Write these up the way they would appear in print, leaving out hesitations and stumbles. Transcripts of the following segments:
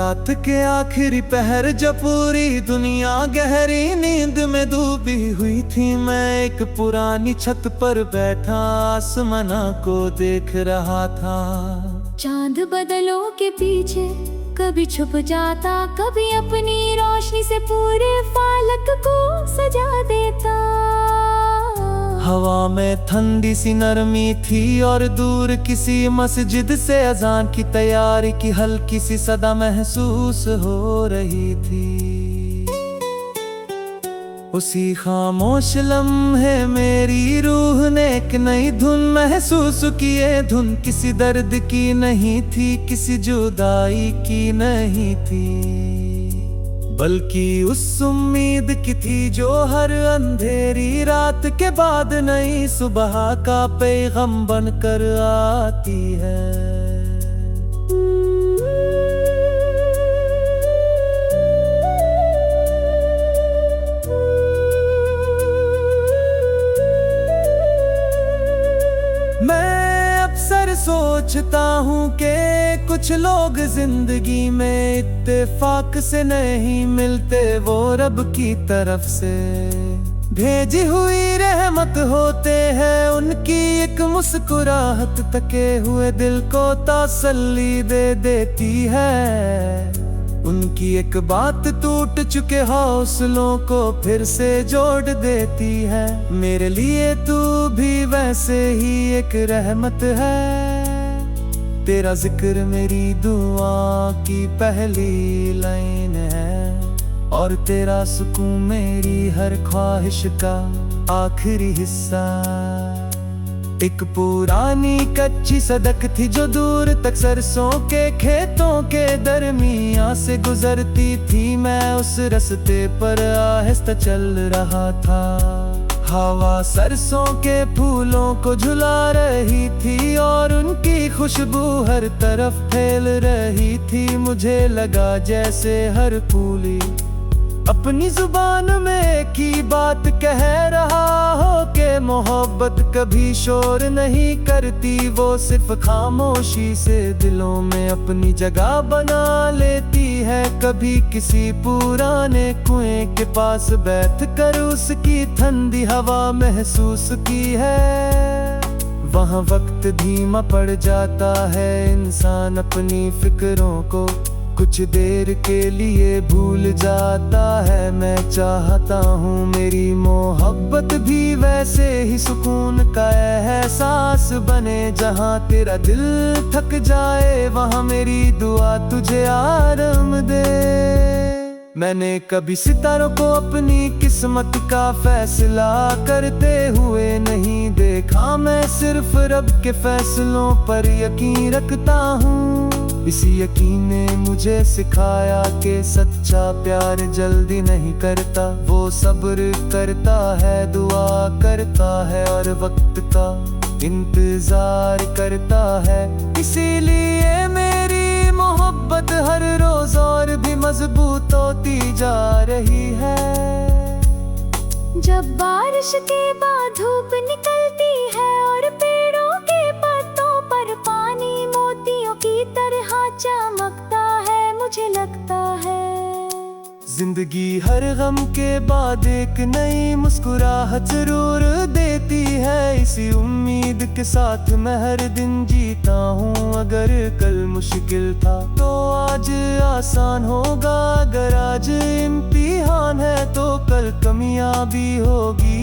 रात के आखिरी पहर जब पूरी दुनिया गहरी नींद में डूबी हुई थी, मैं एक पुरानी छत पर बैठा आसमां को देख रहा था। चांद बादलों के पीछे कभी छुप जाता, कभी अपनी रोशनी से पूरे फालक को सजा देता। हवा में ठंडी सी नरमी थी और दूर किसी मस्जिद से अजान की तैयारी की हल्की सी सदा महसूस हो रही थी। उसी खामोश लम्हे मेरी रूह ने एक नई धुन महसूस की। ये धुन किसी दर्द की नहीं थी, किसी जुदाई की नहीं थी, बल्कि उस उम्मीद की थी जो हर अंधेरी रात के बाद नई सुबह का पैगाम बनकर आती है। मैं अक्सर सोचता हूँ कि कुछ लोग जिंदगी में इत्तेफाक से नहीं मिलते, वो रब की तरफ से भेजी हुई रहमत होते हैं। उनकी एक मुस्कुराहट तके हुए दिल को तसल्ली दे देती है। उनकी एक बात टूट चुके हौसलों को फिर से जोड़ देती है। मेरे लिए तू भी वैसे ही एक रहमत है। तेरा जिक्र मेरी दुआ की पहली लाइन है और तेरा सुकून मेरी हर ख्वाहिश का आखिरी हिस्सा। एक पुरानी कच्ची सड़क थी जो दूर तक सरसों के खेतों के दरमियां से गुजरती थी। मैं उस रास्ते पर आहिस्ता चल रहा था। हवा सरसों के फूलों को झुला रही थी और उनकी खुशबू हर तरफ फैल रही थी। मुझे लगा जैसे हर फूली अपनी जुबान में की बात कह रहा हो कि मोहब्बत कभी शोर नहीं करती, वो सिर्फ खामोशी से दिलों में अपनी जगह बना लेती है। कभी किसी पुराने कुएं के पास बैठ कर उसकी ठंडी हवा महसूस की है। वहाँ वक्त धीमा पड़ जाता है, इंसान अपनी फिक्रों को कुछ देर के लिए भूल जाता है। मैं चाहता हूँ मेरी मोहब्बत भी वैसे ही सुकून का एहसास बने। जहाँ तेरा दिल थक जाए वहाँ मेरी दुआ तुझे आराम दे। मैंने कभी सितारों को अपनी किस्मत का फैसला करते हुए नहीं देखा। मैं सिर्फ रब के फैसलों पर यकीन रखता हूँ। इसी यकीन ने मुझे सिखाया कि सच्चा प्यार जल्दी नहीं करता, वो सब्र करता है, दुआ करता है और वक्त का इंतजार करता है। इसीलिए मेरी मोहब्बत हर रोज और भी मजबूत होती जा रही है। जब बारिश के बाद धूप निकलती है और पेड़ों के पत्तों पर पानी मोतियों की तरह चमकता है, मुझे लगता है जिंदगी हर गम के बाद एक नई मुस्कुराहट जरूर देती है। इसी उम्मीद के साथ मैं हर दिन जीता हूँ। अगर कल मुश्किल था तो आज आसान होगा, अगर आज इम्तिहान है तो कल कामयाबी होगी।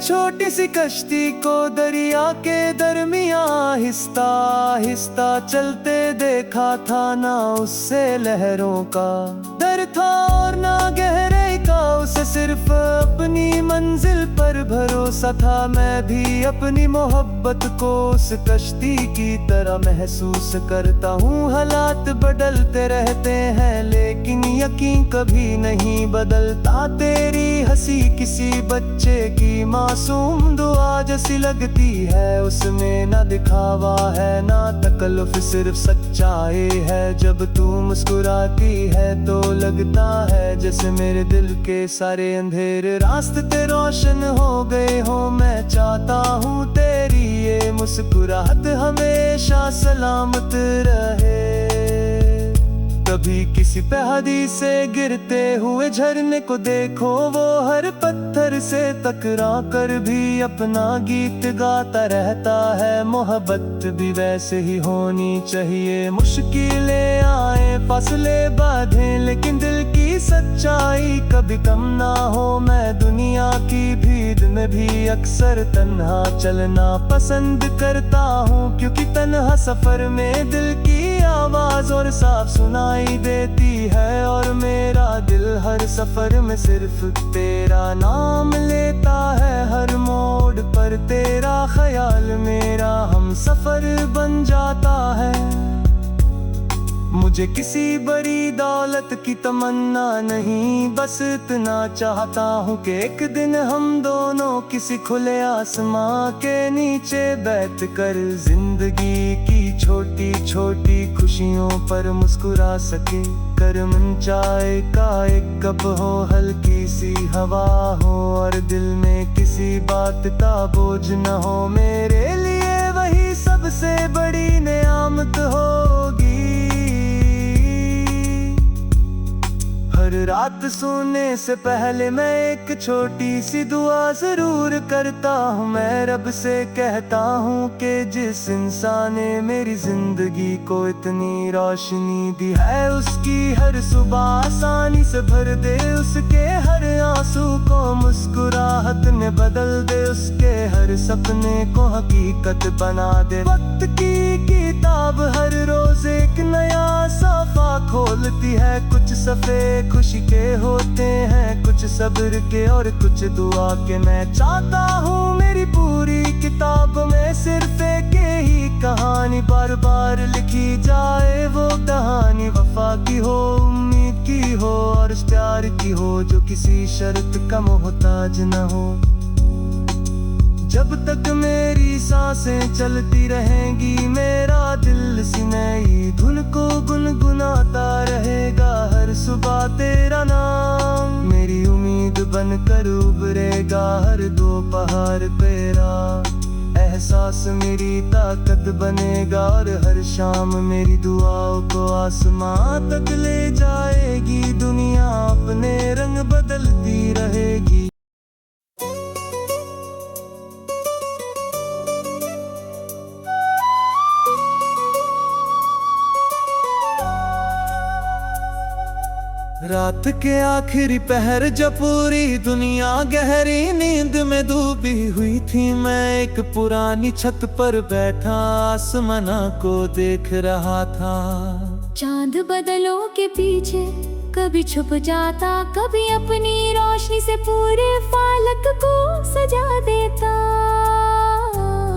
छोटी सी कश्ती को दरिया के दरमियां आहिस्ता आहिस्ता चलते देखा था। ना उससे लहरों का डर था और ना गहराई का, उसे सिर्फ अपनी मंजिल पर भरोसा था। मैं भी अपनी मोहब्बत को उस कश्ती की तरह महसूस करता हूँ। हालात बदलते रहते हैं लेकिन यकीन कभी नहीं बदलता। तेरी हंसी किसी बच्चे की मासूम दुआ जैसी लगती है। उसमें ना दिखावा है ना तकल्लुफ, सिर्फ सच्चाई है। जब तू मुस्कुराती है तो लगता है जैसे मेरे दिल के सारे अंधेरे रास्ते रोशन हो गए हो। मैं चाहता हूँ तेरी ये मुस्कुराहट हमेशा सलामत रहे। कभी किसी पहाड़ी से गिरते हुए झरने को देखो, वो हर पत्थर से टकरा कर भी अपना गीत गाता रहता है। मोहब्बत भी वैसे ही होनी चाहिए। मुश्किलें आए फासले बांधे लेकिन दिल की सच्चाई कभी कम ना हो। मैं दुनिया की भीड़ में भी अक्सर तन्हा चलना पसंद करता हूँ, क्योंकि तन्हा सफर में दिल की आवाज और साफ सुनाई देती है। और मेरा दिल हर सफर में सिर्फ तेरा नाम लेता है। हर मोड़ पर तेरा ख्याल मेरा हम सफर बन जाता है। मुझे किसी बड़ी दौलत की तमन्ना नहीं, बस इतना चाहता हूँ कि एक दिन हम दोनों किसी खुले आसमां के नीचे बैठकर जिंदगी की छोटी छोटी खुशियों पर मुस्कुरा सके। गर्म चाय का एक कप हो, हल्की सी हवा हो और दिल में किसी बात का बोझ न हो। मेरे लिए वही सबसे बड़ी नेयामत होगी। हर रात सोने से पहले मैं एक छोटी सी दुआ जरूर करता हूँ। मैं रब से कहता हूँ कि जिस इंसान ने मेरी जिंदगी को इतनी रोशनी दी है, उसकी हर सुबह आसानी से भर दे। उसके हर आंसू को मुस्कुराहट में बदल दे। उसके हर सपने को हकीकत बना दे। वक्त की किताब हर रोज एक नया सफ़ा खोलती है। कुछ सफ़े खुशी के होते हैं, कुछ सब्र के और कुछ दुआ के। मैं चाहता हूँ मेरी पूरी किताब में सिर्फ एक ही कहानी बार बार लिखी जाए। वो कहानी वफा की हो, उम्मीद की हो और प्यार की हो, जो किसी शर्त का मोहताज न हो। जब तक मेरी सांसें चलती रहेंगी, मेरा दिल सी नई धुन को गुनगुनाता रहेगा। हर सुबह तेरा नाम मेरी उम्मीद बनकर उभरेगा। हर दोपहर तेरा एहसास मेरी ताकत बनेगा। और हर शाम मेरी दुआओं को आसमां तक ले जाएगी। दुनिया अपने रंग बदलती रहेगी। रात के आखिरी पहर जब पूरी दुनिया गहरी नींद में डूबी हुई थी, मैं एक पुरानी छत पर बैठा आसमां को देख रहा था। चांद बादलों के पीछे कभी छुप जाता, कभी अपनी रोशनी से पूरे फालक को सजा देता।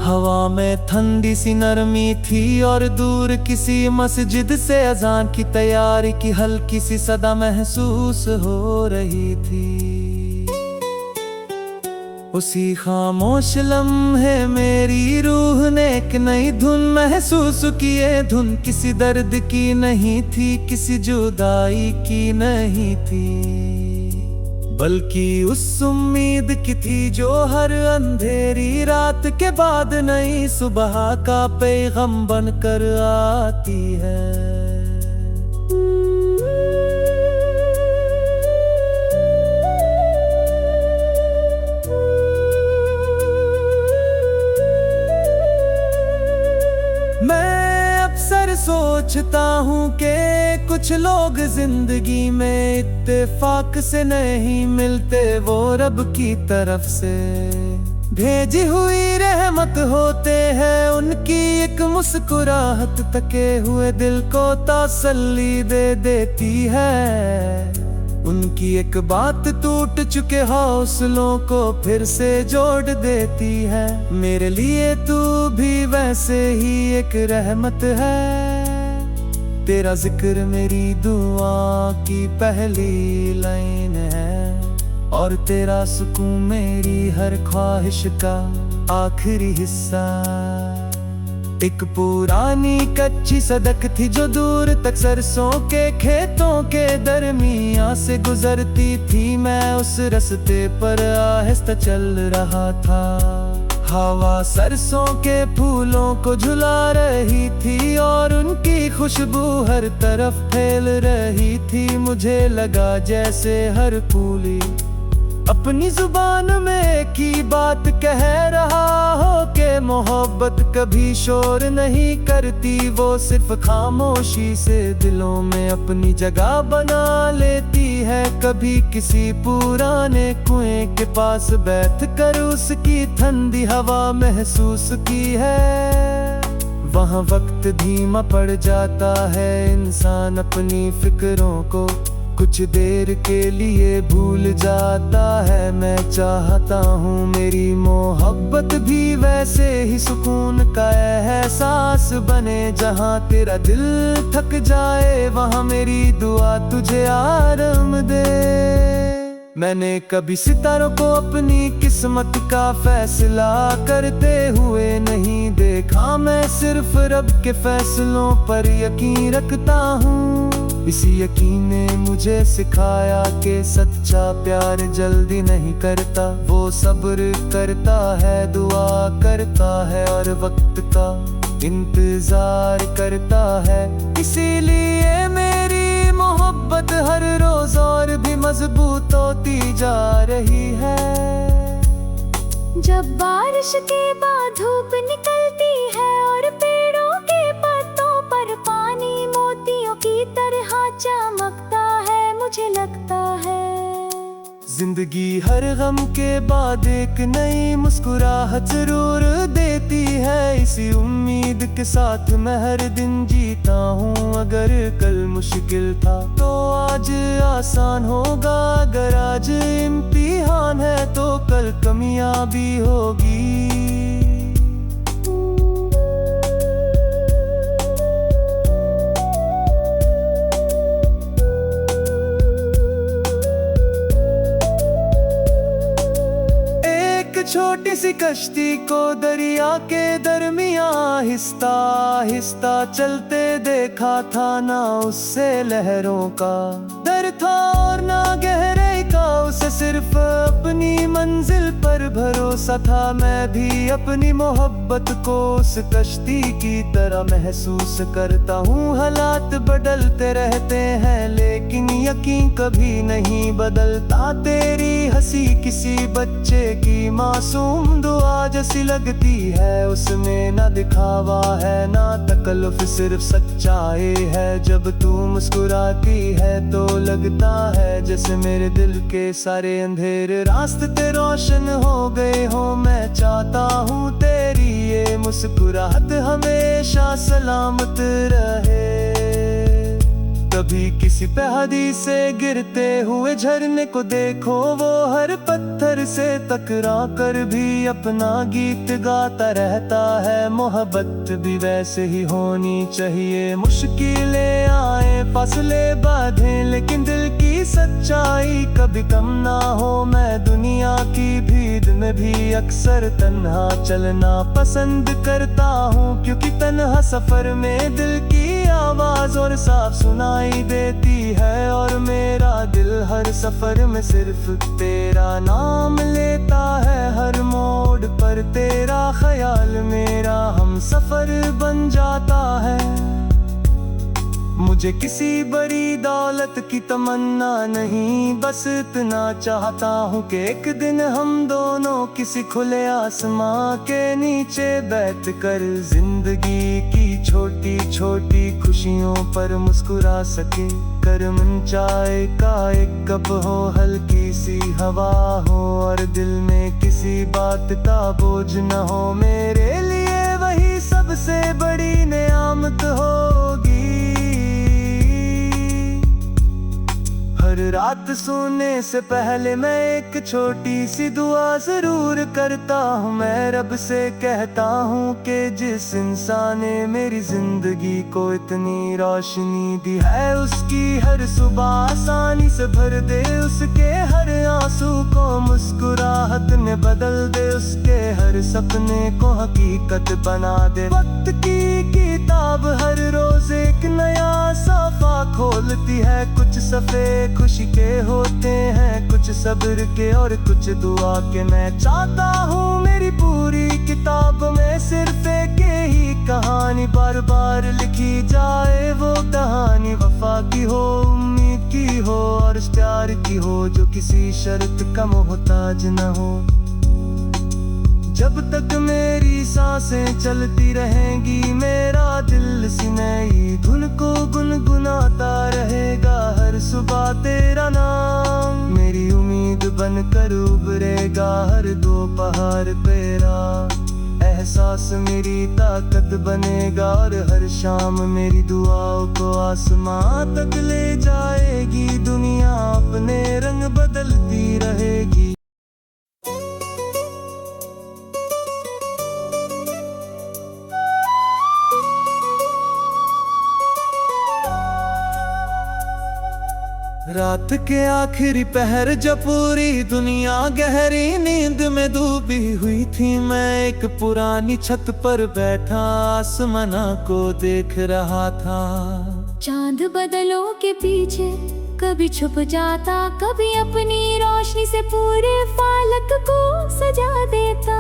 हवा में ठंडी सी नरमी थी और दूर किसी मस्जिद से अजान की तैयारी की हल्की सी सदा महसूस हो रही थी। उसी खामोश लम्हे मेरी रूह ने एक नई धुन महसूस की। ये धुन किसी दर्द की नहीं थी, किसी जुदाई की नहीं थी, बल्कि उस उम्मीद की थी जो हर अंधेरी रात के बाद नई सुबह का पैगाम बनकर आती है। सोचता हूँ कि कुछ लोग जिंदगी में इत्तेफाक से नहीं मिलते, वो रब की तरफ से भेजी हुई रहमत होते हैं। उनकी एक मुस्कुराहट तके हुए दिल को तसल्ली दे देती है। उनकी एक बात टूट चुके हौसलों को फिर से जोड़ देती है। मेरे लिए तू भी वैसे ही एक रहमत है। तेरा जिक्र मेरी दुआ की पहली लाइन है और तेरा सुकून मेरी हर ख्वाहिश का आखिरी हिस्सा। एक पुरानी कच्ची सड़क थी जो दूर तक सरसों के खेतों के दरमियां से गुजरती थी। मैं उस रास्ते पर आहिस्ता चल रहा था। हवा सरसों के फूलों को झुला रही थी और उनकी खुशबू हर तरफ फैल रही थी। मुझे लगा जैसे हर फूली अपनी जुबान में एक ही बात कह रहा हो कि मोहब्बत कभी शोर नहीं करती, वो सिर्फ खामोशी से दिलों में अपनी जगह बना लेती है। कभी किसी पुराने कुएं के पास बैठ कर उसकी ठंडी हवा महसूस की है। वहाँ वक्त धीमा पड़ जाता है, इंसान अपनी फिक्रों को कुछ देर के लिए भूल जाता है। मैं चाहता हूँ मेरी मोहब्बत भी वैसे ही सुकून का एहसास बने। जहाँ तेरा दिल थक जाए वहाँ मेरी दुआ तुझे आराम दे। मैंने कभी सितारों को अपनी किस्मत का फैसला करते हुए नहीं देखा। मैं सिर्फ रब के फैसलों पर यकीन रखता हूँ। इसी यकीन ने मुझे सिखाया कि सच्चा प्यार जल्दी नहीं करता, वो सब्र करता है, दुआ करता है और वक्त का इंतजार करता है। इसीलिए मेरी मोहब्बत हर रोज और भी मजबूत होती जा रही है। जब बारिश के बाद धूप निकलती है और पेड़ों के पत्तों पर पानी मोतियों की तरह चमकता है, मुझे लगता है जिंदगी हर गम के बाद एक नई मुस्कुराहट जरूर देती है। इसी उम्मीद के साथ मैं हर दिन जीता हूँ। अगर कल मुश्किल था तो आज आसान होगा, अगर आज इम्तिहान है तो कल कामयाबी होगी। छोटी सी कश्ती को दरिया के दरमियां आहिस्ता आहिस्ता चलते देखा था। ना उससे लहरों का डर था और ना गहराई का, उसे सिर्फ अपनी मंजिल पर भरोसा था। मैं भी अपनी मोहब्बत को उस कश्ती की तरह महसूस करता हूँ। हालात बदलते रहते हैं लेकिन यकीन कभी नहीं बदलता। तेरी हंसी किसी बच्चे की मासूम दुआ जैसी लगती है, उसमें ना दिखावा है ना तकल्लुफ, सिर्फ सच्चाई है। जब तू मुस्कुराती है तो लगता है जैसे मेरे दिल के सारे अंधेरे रास्ते रोशन हो गए हो। मैं चाहता हूँ तेरी ये मुस्कुराहट हमेशा सलामत रहे। कभी किसी पहाड़ी से गिरते हुए झरने को देखो, वो हर पत्थर से टकरा कर भी अपना गीत गाता रहता है। मोहब्बत भी वैसे ही होनी चाहिए, मुश्किलें आए फासले बांधे लेकिन दिल की सच्चाई कभी कम ना हो। मैं दुनिया की भीड़ में भी अक्सर तन्हा चलना पसंद करता हूँ, क्योंकि तन्हा सफर में दिल की आवाज और साफ सुनाई देती है। और मेरा दिल हर सफर में सिर्फ तेरा नाम लेता है। हर मोड़ पर तेरा ख्याल मेरा हम सफर बन जाता है। मुझे किसी बड़ी दौलत की तमन्ना नहीं, बस इतना चाहता हूँ कि एक दिन हम दोनों किसी खुले आसमां के नीचे बैठकर जिंदगी की छोटी छोटी खुशियों पर मुस्कुरा सके। गर्म चाय का एक कप हो, हल्की सी हवा हो और दिल में किसी बात का बोझ न हो, मेरे लिए वही सबसे बड़ी नेमत होगी। हर रात सोने से पहले मैं एक छोटी सी दुआ जरूर करता हूँ। मैं रब से कहता हूँ कि जिस इंसान ने मेरी जिंदगी को इतनी रोशनी दी है, उसकी हर सुबह आसानी से भर दे, उसके हर आंसू को मुस्कुराहट में बदल दे, उसके हर सपने को हकीकत बना दे। वक्त की किताब हर रोज एक नया साफा खोलती है, कुछ सफ़े खुशी के होते हैं, कुछ सब्र के और कुछ दुआ के। मैं चाहता हूँ मेरी पूरी किताब में सिर्फ एक ही कहानी बार बार लिखी जाए, वो कहानी वफा की हो, उम्मीद की हो और प्यार की हो, जो किसी शर्त का मोहताज न हो। जब तक मेरी सांसें चलती रहेंगी, मेरा दिल सी नई धुन को गुनगुनाता रहेगा। हर सुबह तेरा नाम मेरी उम्मीद बनकर उभरेगा, हर दोपहर तेरा एहसास मेरी ताकत बनेगा, और हर शाम मेरी दुआओं को आसमां तक ले जाएगी। दुनिया अपने रंग बदलती रहेगी। रात के आखिरी पहर जब पूरी दुनिया गहरी नींद में डूबी हुई थी, मैं एक पुरानी छत पर बैठा आसमां को देख रहा था। चांद बादलों के पीछे कभी छुप जाता, कभी अपनी रोशनी से पूरे फालक को सजा देता।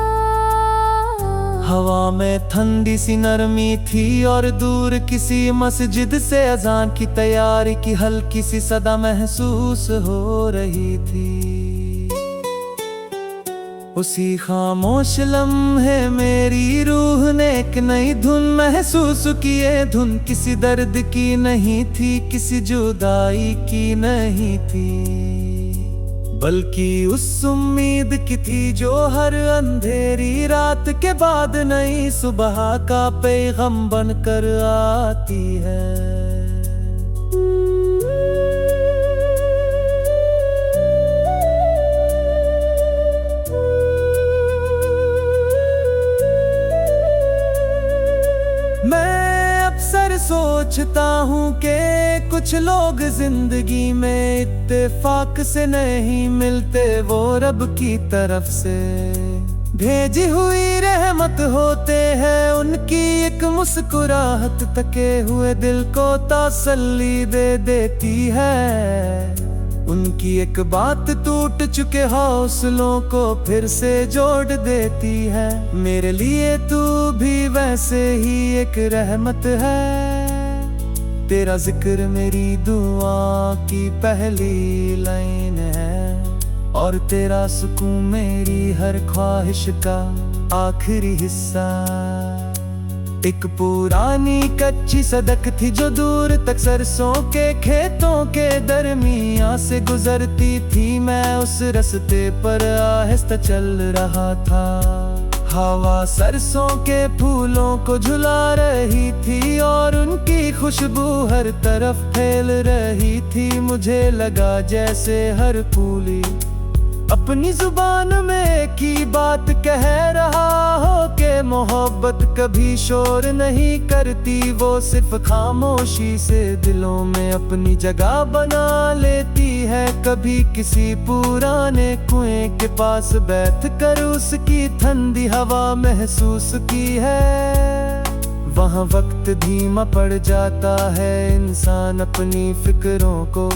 हवा में ठंडी सी नरमी थी और दूर किसी मस्जिद से अजान की तैयारी की हल्की सी सदा महसूस हो रही थी। उसी खामोश लम्हे मेरी रूह ने एक नई धुन महसूस की। ये धुन किसी दर्द की नहीं थी, किसी जुदाई की नहीं थी, बल्कि उस उम्मीद की थी जो हर अंधेरी रात के बाद नई सुबह का पैगाम बनकर आती है। मैं अक्सर सोचता हूँ कि कुछ लोग जिंदगी में इत्तेफाक से नहीं मिलते, वो रब की तरफ से भेजी हुई रहमत होते हैं। उनकी एक मुस्कुराहट तके हुए दिल को तसल्ली दे देती है, उनकी एक बात टूट चुके हौसलों को फिर से जोड़ देती है। मेरे लिए तू भी वैसे ही एक रहमत है, तेरा जिक्र मेरी दुआ की पहली लाइन है, और तेरा सुकून मेरी हर ख्वाहिश का आखिरी हिस्सा। एक पुरानी कच्ची सड़क थी जो दूर तक सरसों के खेतों के दरमियां से गुजरती थी। मैं उस रास्ते पर आहिस्ता चल रहा था, हवा सरसों के फूलों को झुला रही थी और उनकी खुशबू हर तरफ फैल रही थी। मुझे लगा जैसे हर फूली अपनी जुबान में की बात कह रहा हो कि मोहब्बत कभी शोर नहीं करती, वो सिर्फ खामोशी से दिलों में अपनी जगह बना लेती है। कभी किसी पुराने कुएं के पास बैठ कर उसकी ठंडी हवा महसूस की है, वहाँ वक्त धीमा पड़ जाता है, इंसान अपनी फिक्रों को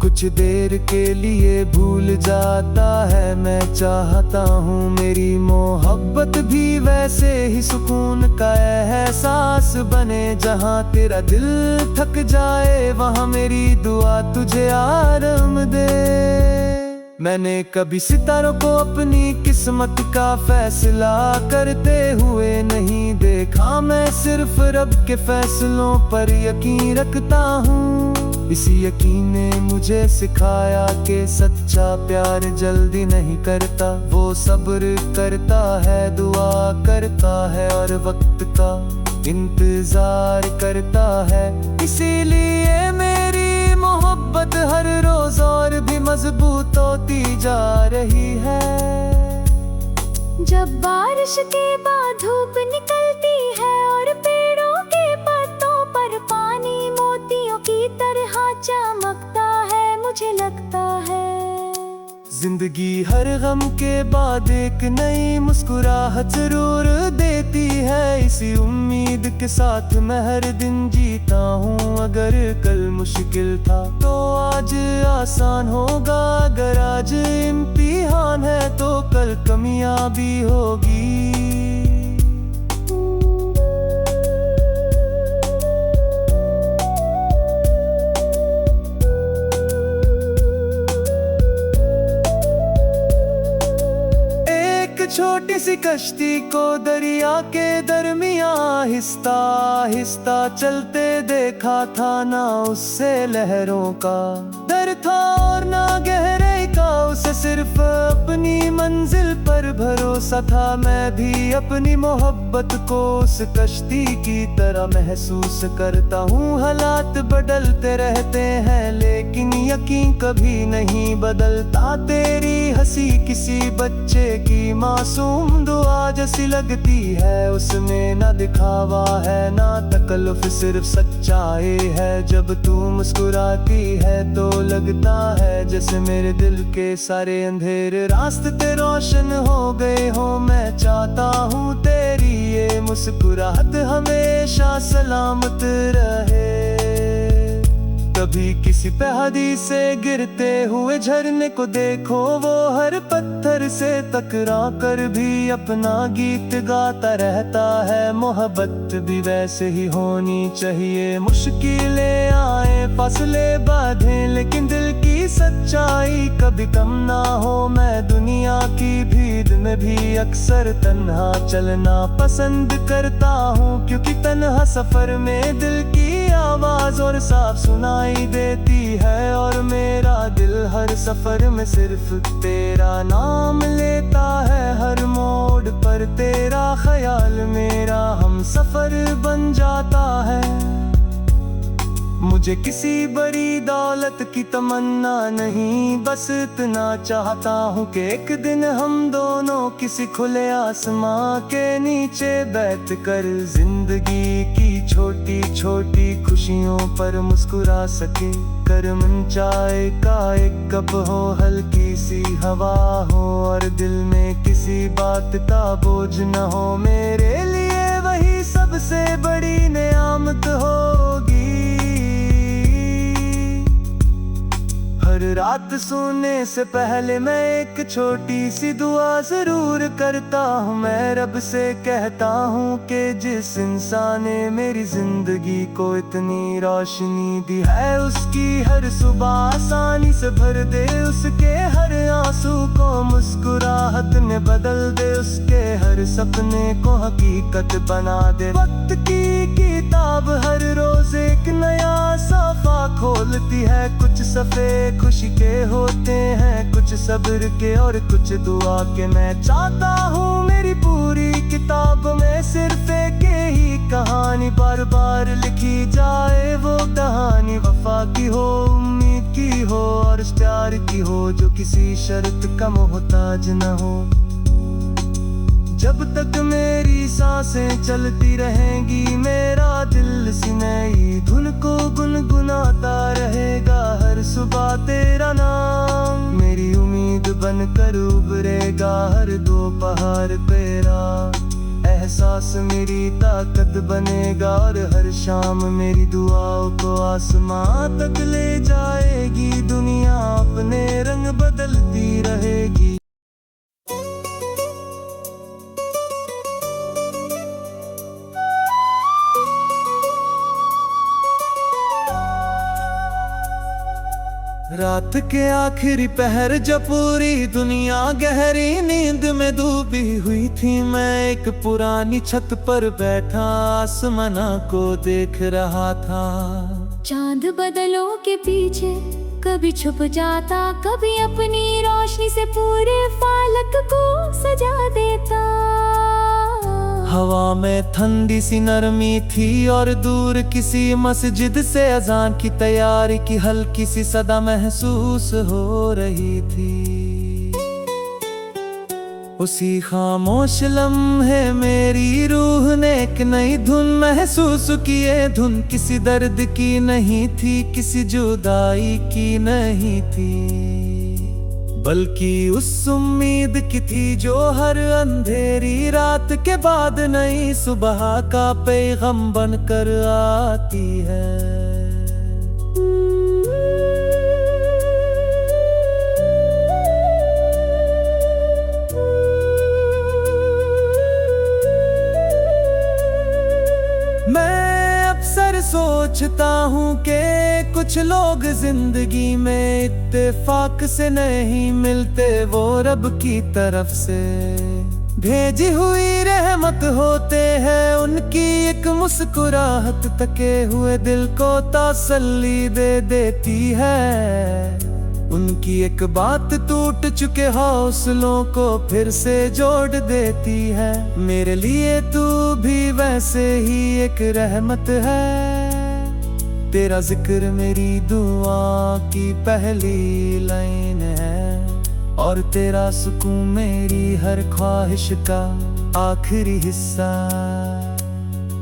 कुछ देर के लिए भूल जाता है। मैं चाहता हूँ मेरी मोहब्बत भी वैसे ही सुकून का एहसास बने, जहाँ तेरा दिल थक जाए वहाँ मेरी दुआ तुझे आराम दे। मैंने कभी सितारों को अपनी किस्मत का फैसला करते हुए नहीं देखा, मैं सिर्फ रब के फैसलों पर यकीन रखता हूँ। इसी यकीन ने मुझे सिखाया कि सच्चा प्यार जल्दी नहीं करता, वो सब्र करता है, दुआ करता है और वक्त का इंतजार करता है। इसीलिए मेरी मोहब्बत मोहब्बत हर रोज और भी मजबूत होती जा रही है। जब बारिश के बाद धूप निकलती है और पेड़ों के पत्तों पर पानी मोतियों की तरह चमकता है, मुझे लगता है जिंदगी हर गम के बाद एक नई मुस्कुराहट जरूर देती है। इसी उम्मीद के साथ मैं हर दिन जीता हूँ। अगर कल मुश्किल था तो आज आसान होगा, अगर आज इम्तिहान है तो कल कामयाबी होगी। छोटी सी कश्ती को दरिया के दरमियां आहिस्ता आहिस्ता चलते देखा था, ना उससे लहरों का डर था और ना गहराई का, उसे सिर्फ अपनी मंजिल पर भरोसा था। मैं भी अपनी मोहब्बत को उस कश्ती की तरह महसूस करता हूँ। हालात बदलते रहते हैं लेकिन यकीन कभी नहीं बदलता। तेरी हंसी किसी बच्चे की मासूम दुआ जैसी लगती है, उसमें ना दिखावा है ना तकल्लुफ, सिर्फ सच्चाई है। जब तू मुस्कुराती है तो लगता है जैसे मेरे दिल के सारे अंधेरे रास्ते रोशन हो गए हो। मैं चाहता हूँ तेरी ये मुस्कुराहट हमेशा सलामत रहे। कभी किसी पहाड़ी से गिरते हुए झरने को देखो, वो हर पत्थर से टकरा कर भी अपना गीत गाता रहता है। मोहब्बत भी वैसे ही होनी चाहिए, मुश्किलें आए फासले बांधे लेकिन दिल की सच्चाई कभी कम ना हो। मैं दुनिया की भीड़ में भी अक्सर तन्हा चलना पसंद करता हूँ, क्योंकि तन्हा सफर में दिल की आवाज और साफ सुनाई देती है। और मेरा दिल हर सफर में सिर्फ तेरा नाम लेता है। हर मोड़ पर तेरा ख्याल मेरा हम सफर बन जाता है। मुझे किसी बड़ी दौलत की तमन्ना नहीं, बस इतना चाहता हूँ कि एक दिन हम दोनों किसी खुले आसमां के नीचे बैठ कर जिंदगी की छोटी छोटी खुशियों पर मुस्कुरा सके। गर्म चाय का एक कप हो, हल्की सी हवा हो और दिल में किसी बात का बोझ न हो, मेरे लिए वही सबसे बड़ी नेमत होगी। हर रात सोने से पहले मैं एक छोटी सी दुआ जरूर करता हूँ। मैं रब से कहता हूँ कि जिस इंसान ने मेरी जिंदगी को इतनी रोशनी दी है, उसकी हर सुबह आसानी से भर दे। उसके हर आंसू को मुस्कुराहट में बदल दे, उसके हर सपने को हकीकत बना दे। वक्त की किताब हर रोज एक नया सफा खोलती है। कुछ सफे खुशी के होते हैं, कुछ सब्र के और कुछ दुआ के। मैं चाहता हूँ मेरी पूरी किताब में सिर्फ एक ही कहानी बार बार लिखी जाए। वो कहानी वफा की हो, उम्मीद की हो और इस प्यार की हो जो किसी शर्त का मोहताज न हो। जब तक मेरी सांसें चलती रहेंगी, मेरा दिल सी नई धुन को गुनगुनाता रहेगा। हर सुबह तेरा नाम मेरी उम्मीद बनकर उभरेगा। हर दोपहर तेरा एहसास मेरी ताकत बनेगा और हर शाम मेरी दुआओं को आसमां तक ले जाएगी। दुनिया अपने रंग बदलती रहेगी। रात के आखिरी पहर जब पूरी दुनिया गहरी नींद में डूबी हुई थी, मैं एक पुरानी छत पर बैठा आसमां को देख रहा था। चांद बादलों के पीछे कभी छुप जाता, कभी अपनी रोशनी से पूरे फालक को सजा देता। हवा में ठंडी सी नरमी थी और दूर किसी मस्जिद से अजान की तैयारी की हल्की सी सदा महसूस हो रही थी। उसी खामोश लम्हे मेरी रूह ने एक नई धुन महसूस की। ये धुन किसी दर्द की नहीं थी, किसी जुदाई की नहीं थी, बल्कि उस उम्मीद की थी जो हर अंधेरी रात के बाद नई सुबह का पैगाम बनकर आती है। मैं अक्सर सोचता हूँ कि कुछ लोग जिंदगी में इत्तेफाक से नहीं मिलते, वो रब की तरफ से भेजी हुई रहमत होते हैं। उनकी एक मुस्कुराहट तके हुए दिल को तसल्ली दे देती है। उनकी एक बात टूट चुके हौसलों को फिर से जोड़ देती है। मेरे लिए तू भी वैसे ही एक रहमत है। तेरा जिक्र मेरी दुआ की पहली लाइन है और तेरा सुकून मेरी हर ख्वाहिश का आखिरी हिस्सा।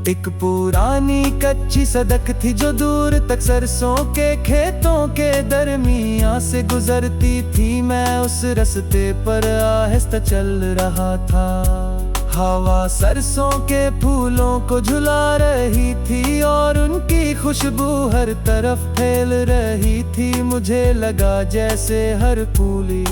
एक पुरानी कच्ची सड़क थी जो दूर तक सरसों के खेतों के दरमियां से गुजरती थी। मैं उस रास्ते पर आहिस्ता चल रहा था। हवा सरसों के फूलों को झुला रही थी और उनकी खुशबू हर तरफ फैल रही थी। मुझे लगा जैसे हर फूली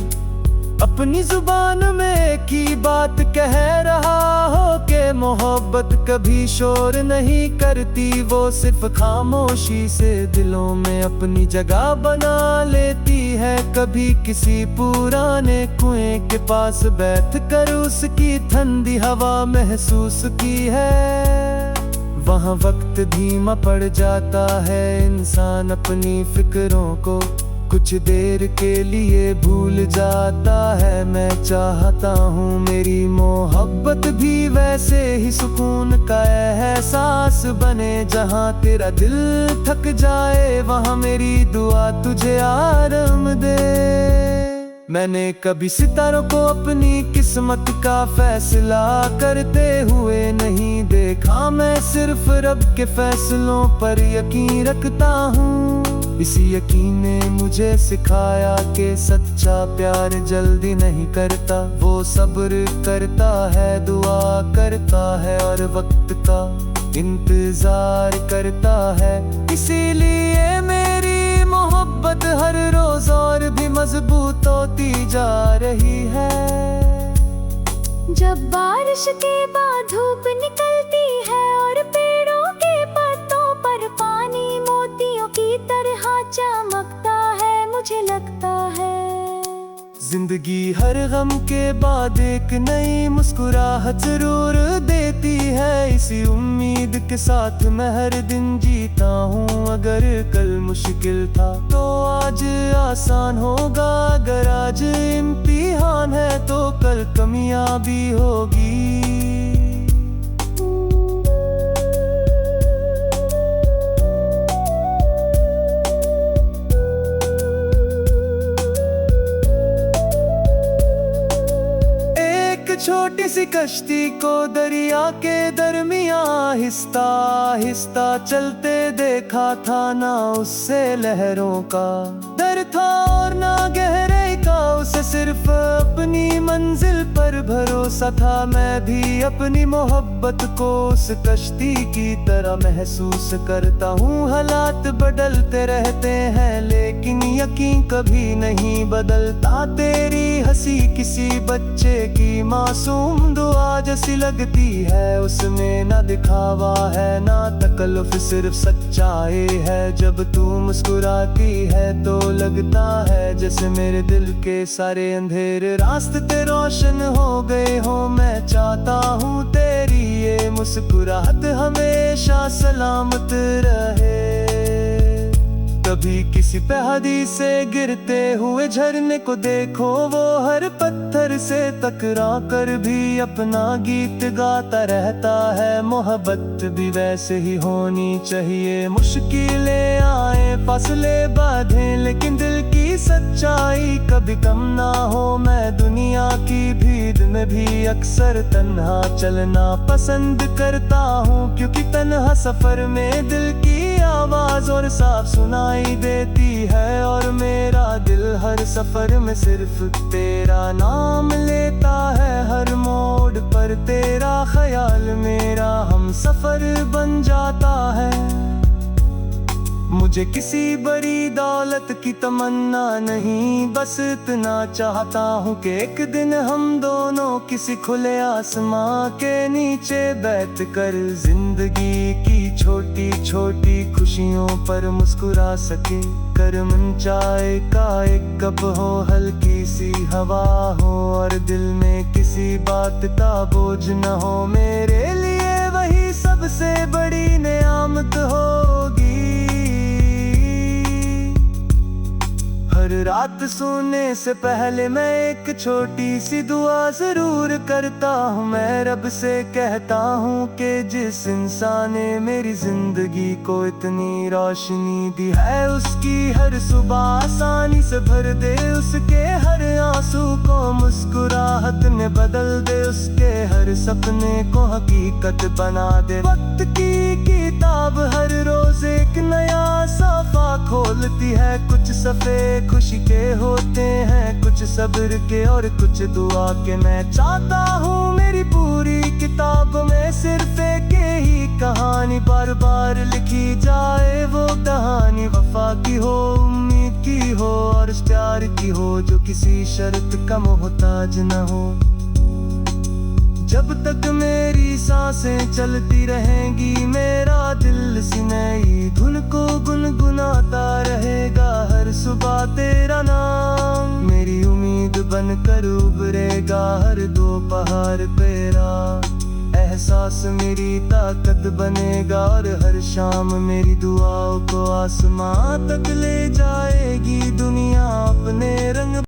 अपनी जुबान में की बात कह रहा हो कि मोहब्बत कभी शोर नहीं करती, वो सिर्फ खामोशी से दिलों में अपनी जगह बना लेती है। कभी किसी पुराने कुएं के पास बैठ कर उसकी ठंडी हवा महसूस की है। वहाँ वक्त धीमा पड़ जाता है, इंसान अपनी फिक्रों को कुछ देर के लिए भूल जाता है। मैं चाहता हूँ मेरी मोहब्बत भी वैसे ही सुकून का एहसास बने। जहाँ तेरा दिल थक जाए वहाँ मेरी दुआ तुझे आराम दे। मैंने कभी सितारों को अपनी किस्मत का फैसला करते हुए नहीं देखा। मैं सिर्फ रब के फैसलों पर यकीन रखता हूँ। इसी यकीन ने मुझे सिखाया कि सच्चा प्यार जल्दी नहीं करता, वो सब्र करता है, दुआ करता है और वक्त का इंतजार करता है। इसीलिए मेरी मोहब्बत हर रोज और भी मजबूत होती जा रही है। जब बारिश के बाद धूप निकलती है और पेड़ों के पत्तों पर पानी मोतियों की तरह चमकता है, मुझे लगता है जिंदगी हर गम के बाद एक नई मुस्कुराहट जरूर देती है। इसी उम्मीद के साथ मैं हर दिन जीता हूँ। अगर कल मुश्किल था तो आज आसान होगा, अगर आज इम्तिहान है तो कल कामयाबी होगी। छोटी सी कश्ती को दरिया के दरमियां आहिस्ता आहिस्ता चलते देखा था। ना उससे लहरों का डर था और ना गहराई का, उसे सिर्फ अपनी मंजिल पर भरोसा था। मैं भी अपनी मोहब्बत को उस कश्ती की तरह महसूस करता हूँ। हालात बदलते रहते हैं लेकिन यकीन कभी नहीं बदलता। तेरी हंसी किसी बच्चे की मासूम दुआ जैसी लगती है, उसमें ना दिखावा है ना तकल्लुफ, सिर्फ सच्चाई है। जब तू मुस्कुराती है तो लगता है जैसे मेरे दिल के सारे अंधेरे रास्ते रोशन हो गए हो। मैं चाहता हूँ तेरी ये मुस्कुराहट हमेशा सलामत रहे। कभी किसी पहाड़ी से गिरते हुए झरने को देखो, वो हर पत्थर से टकरा कर भी अपना गीत गाता रहता है। मोहब्बत भी वैसे ही होनी चाहिए, मुश्किलें आए फासले बांधे, लेकिन दिल की सच्चाई कभी कम ना हो। मैं दुनिया की भीड़ में भी अक्सर तन्हा चलना पसंद करता हूँ, क्योंकि तन्हा सफर में दिल की आवाज और साफ सुनाई देती है। और मेरा दिल हर सफर में सिर्फ तेरा नाम लेता है, हर मोड़ पर तेरा ख्याल मेरा हम सफर बन जाता है। मुझे किसी बड़ी दौलत की तमन्ना नहीं, बस इतना चाहता हूँ कि एक दिन हम दोनों किसी खुले आसमां के नीचे बैठ कर जिंदगी की छोटी छोटी खुशियों पर मुस्कुरा सके। करम चाय का एक कप हो, हल्की सी हवा हो, और दिल में किसी बात का बोझ न हो, मेरे लिए वही सबसे बड़ी नेयामत होगी। हर रात सोने से पहले मैं एक छोटी सी दुआ जरूर करता हूँ। मैं रब से कहता हूँ कि जिस इंसान ने मेरी जिंदगी को इतनी रोशनी दी है, उसकी हर सुबह आसानी से भर दे, उसके हर आंसू को मुस्कुराहट में बदल दे, उसके हर सपने को हकीकत बना दे। वक्त की किताब हर रोज एक नया सफा खोलती है, कुछ सफ़े खुशी के होते हैं, कुछ सब्र के और कुछ दुआ के। मैं चाहता हूँ मेरी पूरी किताब में सिर्फ एक ही कहानी बार बार लिखी जाए, वो कहानी वफा की हो, उम्मीद की हो और प्यार की हो, जो किसी शर्त का मोहताज न हो। जब तक मेरी सांसें चलती रहेंगी, मेरा दिल सी नई धुन को गुनगुनाता रहेगा। हर सुबह तेरा नाम मेरी उम्मीद बनकर उभरेगा, हर दोपहर तेरा एहसास मेरी ताकत बनेगा, और हर शाम मेरी दुआओं को आसमां तक ले जाएगी दुनिया अपने रंग।